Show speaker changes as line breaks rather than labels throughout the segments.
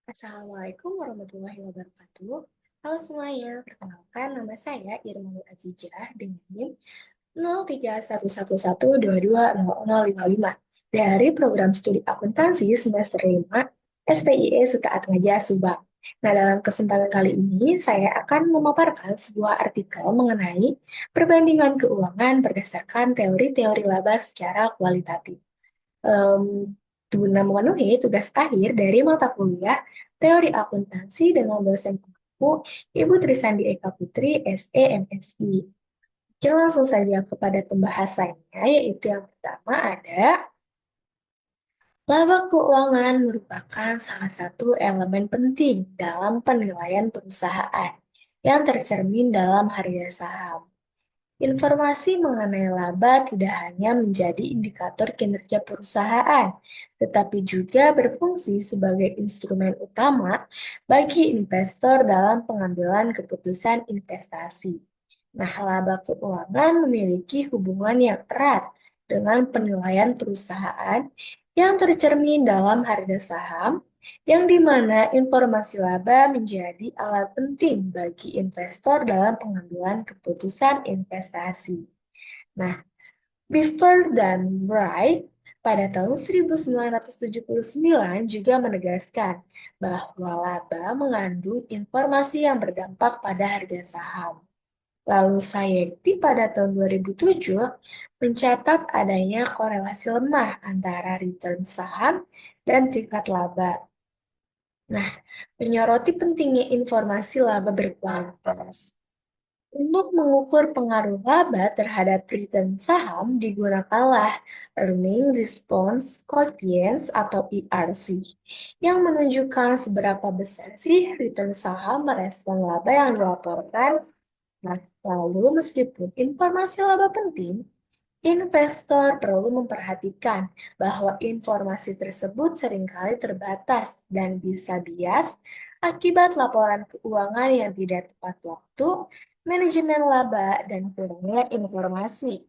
Assalamualaikum warahmatullahi wabarakatuh. Halo semuanya, perkenalkan nama saya Irma Azijah dengan NIM 031112200055 dari program studi akuntansi semester 5 STIE Suta Atmaja Subang. Nah, dalam kesempatan kali ini saya akan memaparkan sebuah artikel mengenai perbandingan keuangan berdasarkan teori-teori laba secara kualitatif em, guna memenuhi tugas akhir dari mata kuliah Teori Akuntansi dengan dosen pengampu Ibu Trisandi Eka Putri, SE MSI. Oke, langsung saja kepada pembahasannya, yaitu yang pertama ada laba keuangan merupakan salah satu elemen penting dalam penilaian perusahaan yang tercermin dalam harga saham. Informasi mengenai laba tidak hanya menjadi indikator kinerja perusahaan, tetapi juga berfungsi sebagai instrumen utama bagi investor dalam pengambilan keputusan investasi. Nah, laba keuangan memiliki hubungan yang erat dengan penilaian perusahaan yang tercermin dalam harga saham, yang di mana informasi laba menjadi alat penting bagi investor dalam pengambilan keputusan investasi. Nah, Beaver dan Wright pada tahun 1979 juga menegaskan bahwa laba mengandung informasi yang berdampak pada harga saham. Lalu Sayekti pada tahun 2007 mencatat adanya korelasi lemah antara return saham dan tingkat laba. Nah, menyoroti pentingnya informasi laba berkualitas. Untuk mengukur pengaruh laba terhadap return saham digunakanlah Earning Response Coefficient atau ERC yang menunjukkan seberapa besar sih return saham merespon laba yang dilaporkan. Nah, lalu meskipun informasi laba penting, investor perlu memperhatikan bahwa informasi tersebut seringkali terbatas dan bisa bias akibat laporan keuangan yang tidak tepat waktu, manajemen laba, dan kurangnya informasi.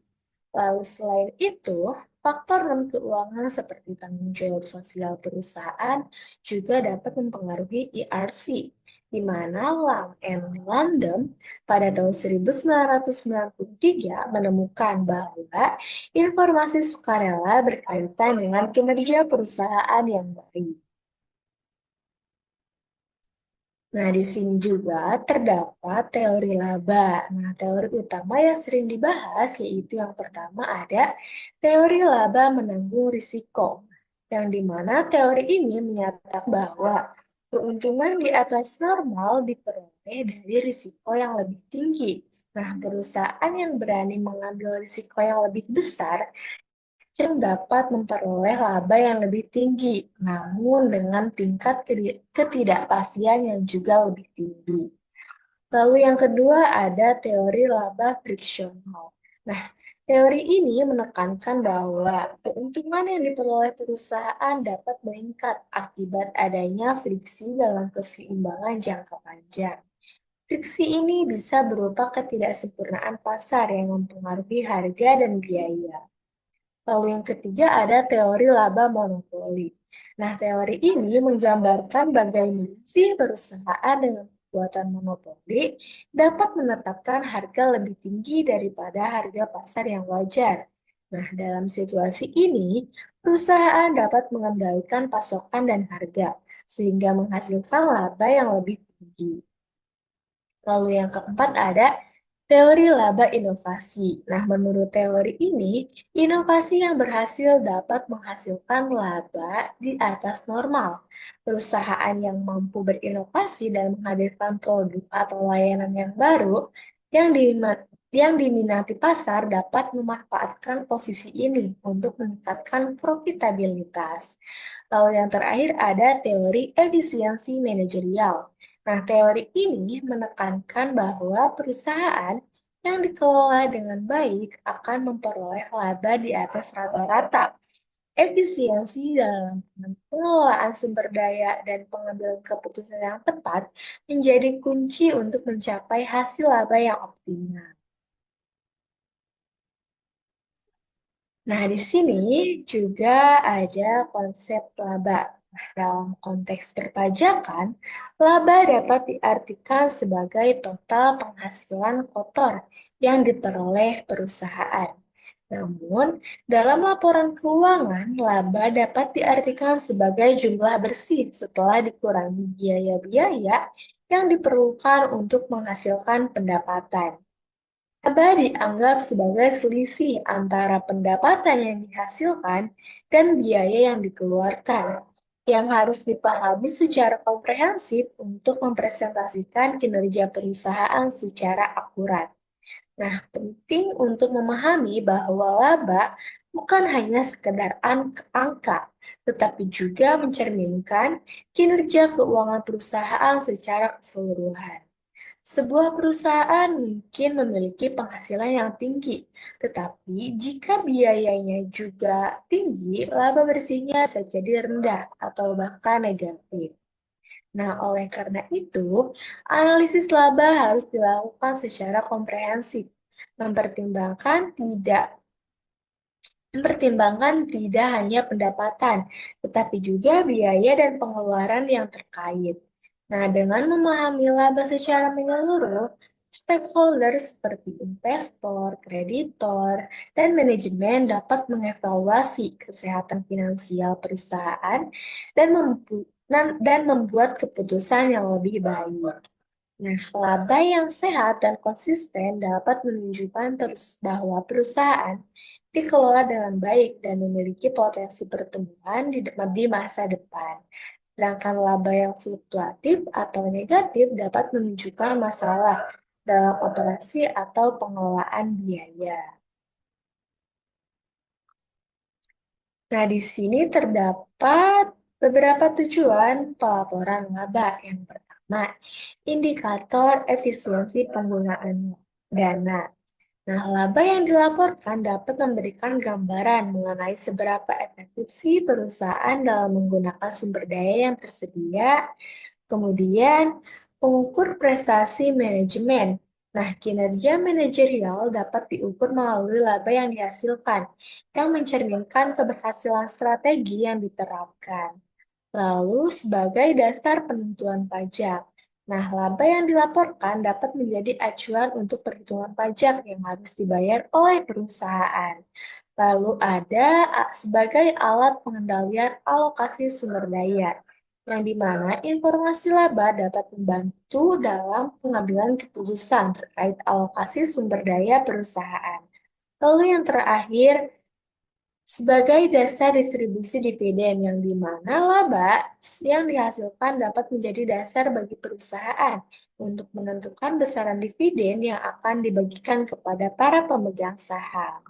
Lalu selain itu, faktor non-keuangan seperti tanggung jawab sosial perusahaan juga dapat mempengaruhi ERC, di mana Lam and London pada tahun 1993 menemukan bahwa informasi sukarela berkaitan dengan kinerja perusahaan yang baik. Nah, di sini juga terdapat teori laba. Nah, teori utama yang sering dibahas yaitu yang pertama ada teori laba menanggung risiko, yang dimana teori ini menyatakan bahwa keuntungan di atas normal diperoleh dari risiko yang lebih tinggi. Nah, perusahaan yang berani mengambil risiko yang lebih besar cenderung dapat memperoleh laba yang lebih tinggi, namun dengan tingkat ketidakpastian yang juga lebih tinggi. Lalu yang kedua ada teori laba friksional. Nah, teori ini menekankan bahwa keuntungan yang diperoleh perusahaan dapat meningkat akibat adanya friksi dalam keseimbangan jangka panjang. Friksi ini bisa berupa ketidaksempurnaan pasar yang mempengaruhi harga dan biaya. Lalu yang ketiga ada teori laba monopoli. Nah, teori ini menggambarkan bagaimana sih perusahaan dengan kekuatan monopoli dapat menetapkan harga lebih tinggi daripada harga pasar yang wajar. Nah, dalam situasi ini, perusahaan dapat mengendalikan pasokan dan harga, sehingga menghasilkan laba yang lebih tinggi. Lalu yang keempat ada teori laba inovasi. Nah, menurut teori ini, inovasi yang berhasil dapat menghasilkan laba di atas normal. Perusahaan yang mampu berinovasi dan menghadirkan produk atau layanan yang baru yang diminati pasar dapat memanfaatkan posisi ini untuk meningkatkan profitabilitas. Lalu yang terakhir ada teori efisiensi manajerial. Nah, teori ini menekankan bahwa perusahaan yang dikelola dengan baik akan memperoleh laba di atas rata-rata. Efisiensi dalam pengelolaan sumber daya dan pengambilan keputusan yang tepat menjadi kunci untuk mencapai hasil laba yang optimal. Nah, di sini juga ada konsep laba. Dalam konteks perpajakan, laba dapat diartikan sebagai total penghasilan kotor yang diperoleh perusahaan. Namun, dalam laporan keuangan, laba dapat diartikan sebagai jumlah bersih setelah dikurangi biaya-biaya yang diperlukan untuk menghasilkan pendapatan. Laba dianggap sebagai selisih antara pendapatan yang dihasilkan dan biaya yang dikeluarkan, yang harus dipahami secara komprehensif untuk mempresentasikan kinerja perusahaan secara akurat. Nah, penting untuk memahami bahwa laba bukan hanya sekedar angka, tetapi juga mencerminkan kinerja keuangan perusahaan secara keseluruhan. Sebuah perusahaan mungkin memiliki penghasilan yang tinggi, tetapi jika biayanya juga tinggi, laba bersihnya bisa jadi rendah atau bahkan negatif. Nah, oleh karena itu, analisis laba harus dilakukan secara komprehensif, mempertimbangkan tidak mempertimbangkan tidak hanya pendapatan, tetapi juga biaya dan pengeluaran yang terkait. Nah, dengan memahami laba secara menyeluruh, stakeholder seperti investor, kreditor, dan manajemen dapat mengevaluasi kesehatan finansial perusahaan dan membuat keputusan yang lebih baik. Nah, laba yang sehat dan konsisten dapat menunjukkan bahwa perusahaan dikelola dengan baik dan memiliki potensi pertumbuhan di masa depan. Sedangkan laba yang fluktuatif atau negatif dapat menunjukkan masalah dalam operasi atau pengelolaan biaya. Nah, di sini terdapat beberapa tujuan pelaporan laba. Yang pertama, indikator efisiensi penggunaan dana. Nah, laba yang dilaporkan dapat memberikan gambaran mengenai seberapa efektif sih perusahaan dalam menggunakan sumber daya yang tersedia. Kemudian, pengukur prestasi manajemen. Nah, kinerja manajerial dapat diukur melalui laba yang dihasilkan, yang mencerminkan keberhasilan strategi yang diterapkan. Lalu, sebagai dasar penentuan pajak. Nah, laba yang dilaporkan dapat menjadi acuan untuk perhitungan pajak yang harus dibayar oleh perusahaan. Lalu ada sebagai alat pengendalian alokasi sumber daya, yang dimana informasi laba dapat membantu dalam pengambilan keputusan terkait alokasi sumber daya perusahaan. Lalu yang terakhir, sebagai dasar distribusi dividen yang dimana laba yang dihasilkan dapat menjadi dasar bagi perusahaan untuk menentukan besaran dividen yang akan dibagikan kepada para pemegang saham.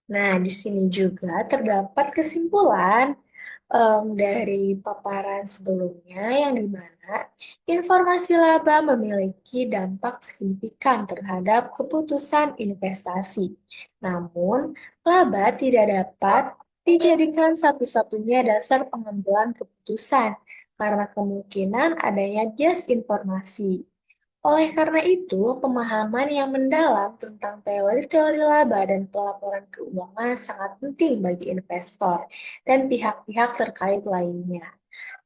Nah, di sini juga terdapat kesimpulan dari paparan sebelumnya yang dimana informasi laba memiliki dampak signifikan terhadap keputusan investasi. Namun, laba tidak dapat dijadikan satu-satunya dasar pengambilan keputusan karena kemungkinan adanya bias informasi. Oleh karena itu, pemahaman yang mendalam tentang teori-teori laba dan pelaporan keuangan sangat penting bagi investor dan pihak-pihak terkait lainnya.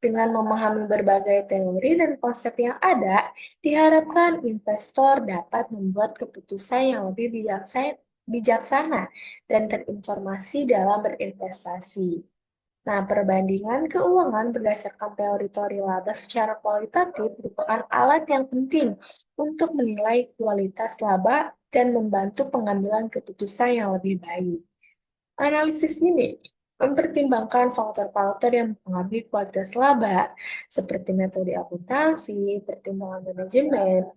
Dengan memahami berbagai teori dan konsep yang ada, diharapkan investor dapat membuat keputusan yang lebih bijaksana dan terinformasi dalam berinvestasi. Nah, perbandingan keuangan berdasarkan teori-teori laba secara kualitatif merupakan alat yang penting untuk menilai kualitas laba dan membantu pengambilan keputusan yang lebih baik. Analisis ini mempertimbangkan faktor-faktor yang mempengaruhi kualitas laba, seperti metode akuntansi, pertimbangan manajemen,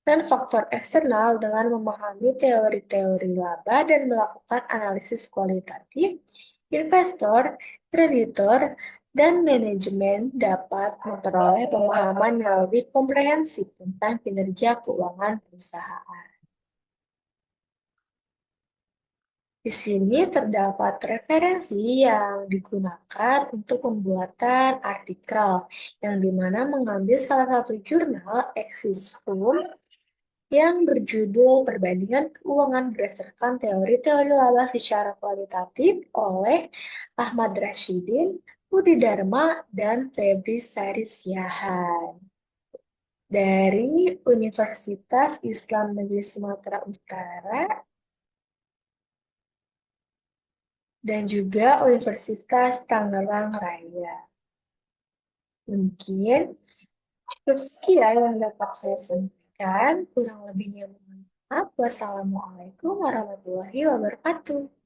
dan faktor eksternal. Dengan memahami teori-teori laba dan melakukan analisis kualitatif, investor, kreditor, dan manajemen dapat memperoleh pemahaman yang lebih komprehensif tentang kinerja keuangan perusahaan. Di sini terdapat referensi yang digunakan untuk pembuatan artikel, yang dimana mengambil salah satu jurnal Exis Food yang berjudul Perbandingan Keuangan Berdasarkan Teori-Teori Laba Secara Kualitatif oleh Ahmad Rashidin, Budi Dharma, dan Febri Sari Siahaan dari Universitas Islam Negeri Sumatera Utara dan juga Universitas Tangerang Raya. Mungkin cukup sekian yang dapat saya sampaikan. Kurang lebihnya mohon maaf. Wassalamualaikum warahmatullahi wabarakatuh.